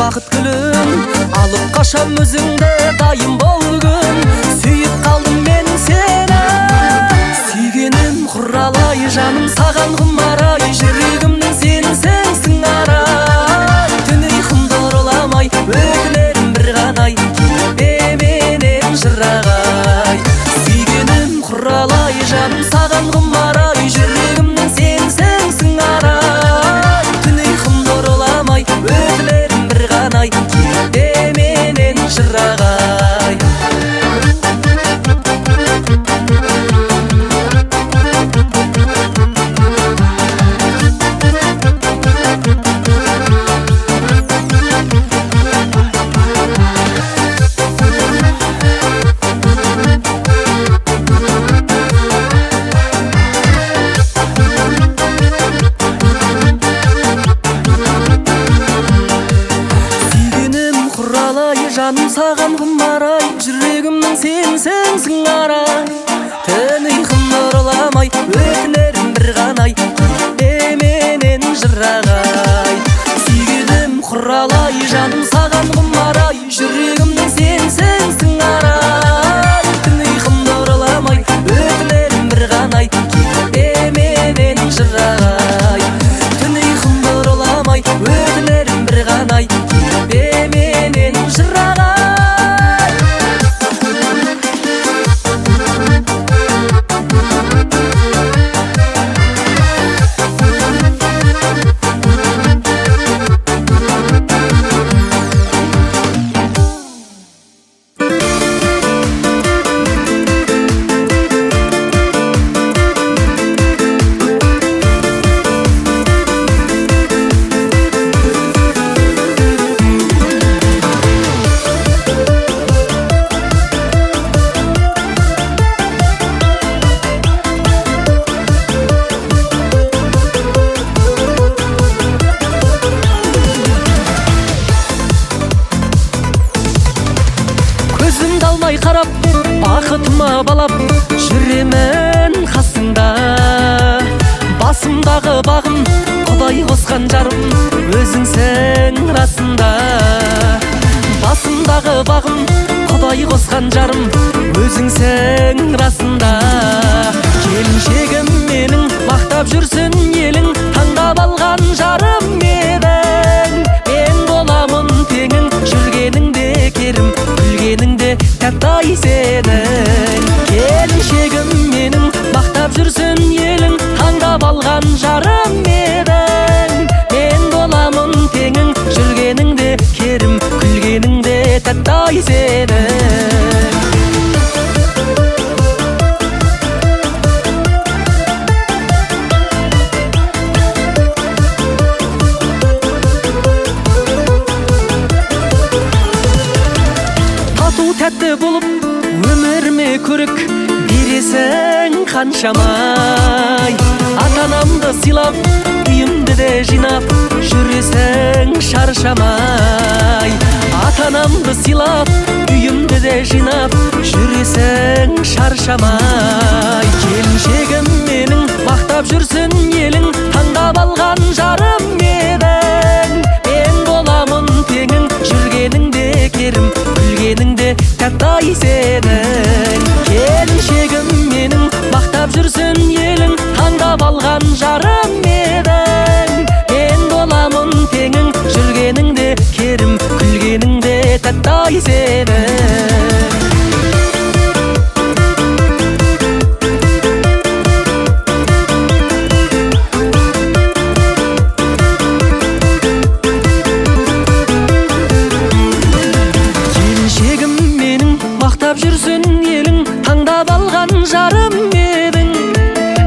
бақыт гүлін алып қашам өзіңді дайым бол бүгін. Сүйіп қалдым мен сені, сүйгенім құралай, жаным саған құмарай, жүрегімнің сенсің арай. Түн ұйқымды ұрламай, өкінерім бір ғана жаным саған құмарай, жүрегімнің сенсің арай. Түн ұйқым нұрламай, өтінерім бір ғанай, менен жырағай. Сүйгенім құралай, жаным саған құмарай, жүрегімнің сенсің арай. Түн ұйқым нұрламай, өтінерім бір ғанай, менен жырағай. Түн ұйқым нұрламай, өтінерім бір ғанай, менен жырағай. Көзімді алмай қарап, бақытыма балап, жүремін қасыңда. Басымдағы бағым, Құдай қосқан жарым, өзіңсің расында. Басымдағы бағым, Құдай қосқан жарым, өзіңсің расында. Келіншегім менің, мақтап жүрсін елің, таңдап алған жарым едің. Мен боламын теңің, жүргеніңде керім, күлгеніңде тәттай сенің. Келіншегім менің, мақтап жүрсін елің, таңдап алған жарым едің. Мен боламын теңің, жүргеніңде керім, күлгеніңде тәттай сенің. Тәтті болып, өміріме көрік бересің қаншамай. Ата-анамды сыйлап, үйімді де жинап, жүресің шаршамай. Ата-анамды сыйлап, үйімді де жинап, жүресің шаршамай. Келіншегім менің, мақтап жүрсін елің, таңдап алған жарым едің. Мен боламын теңің, жүргеніңде керім, күлгеніңде тәттай сенің. Келіншегім менің, мақтап жүрсін елің, таңдап алған жарым едің. Мен боламын теңің, жүргеніңде керім, күлгеніңде тәттай сенің. Жүрсін елің, таңдап алған жарым едің.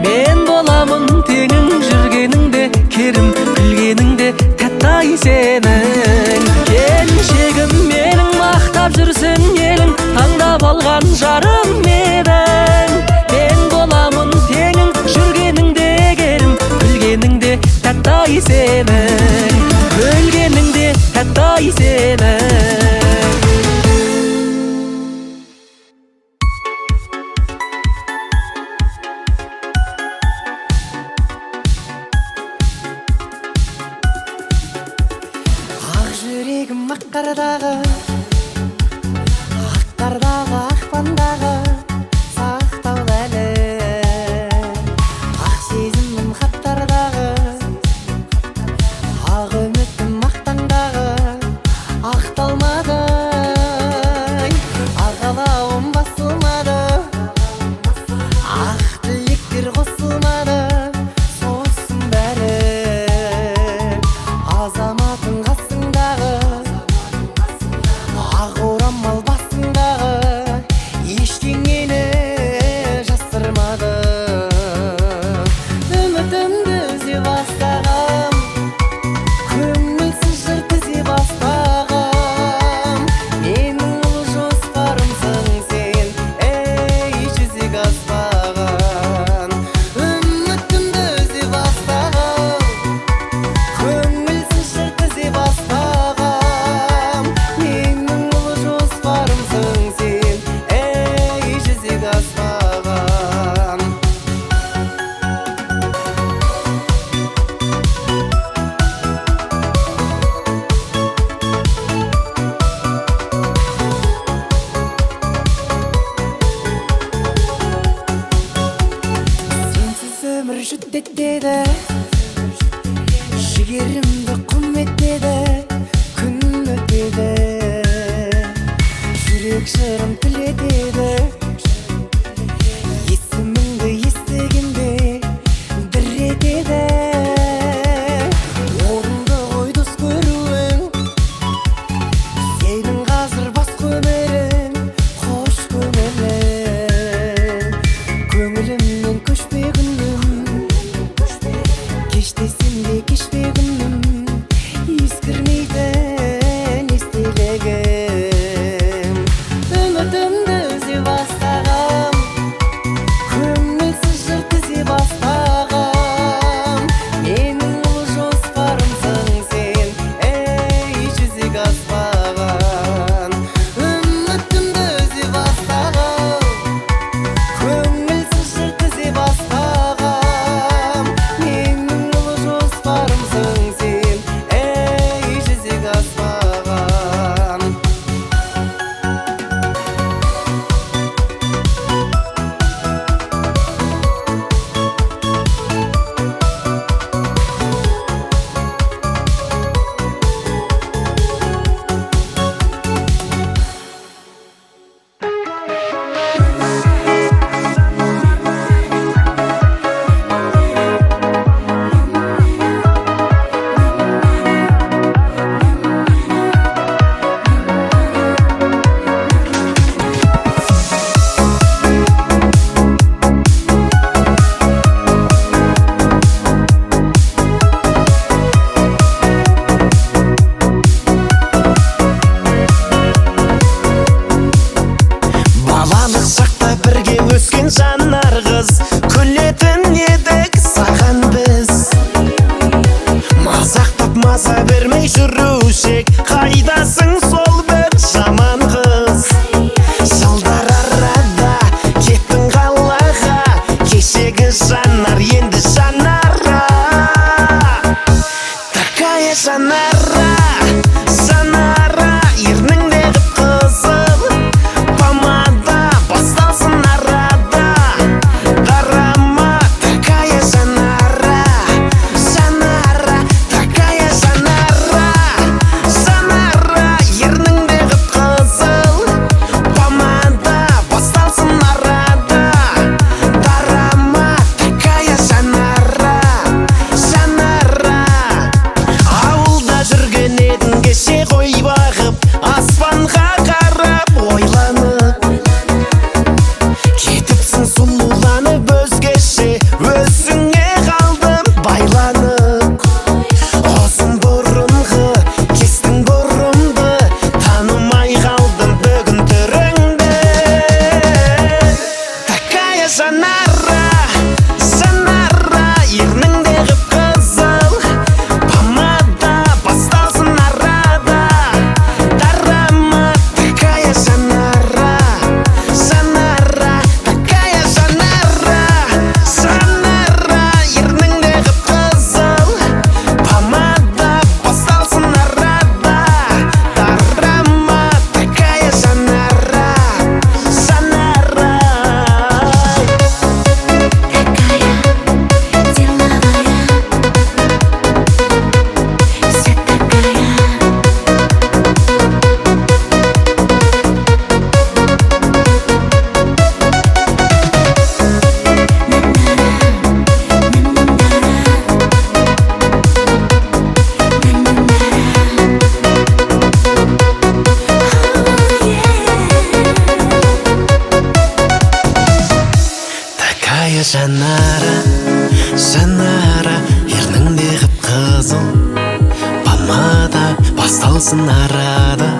Мен боламын теңің, жүргеніңде керім, күлгеніңде тәттай сенің. Келіншегім менің, мақтап жүрсін елің, таңдап алған жарым едің. Мен боламын теңің, жүргеніңде керім, күлгеніңде тәттай сенің. Күлгеніңде тәттай сенің. Жүрегім аққардағы, ақтардағы, ақпандағы сақтаулы әлі. Ақ сезімім хаттардағы, ақ үмітім ақтаңдағы, ақталмады. Ағалауым басылмады, ақ тілектер қосылмады. Сосын бәрі азаматың қасыңдағы, ақ орамал басыңдағы, ештеңені жасырмады. Үмітімді үзе бастағам, көңілсіз жыр тізе бастағам. Менің ұлы жоспарымсың сен, ей жүзеге аспаған. Үмітімді үзе бастағам, көңілсіз жыр тізе бастағам. Менің ұлы қалсын арада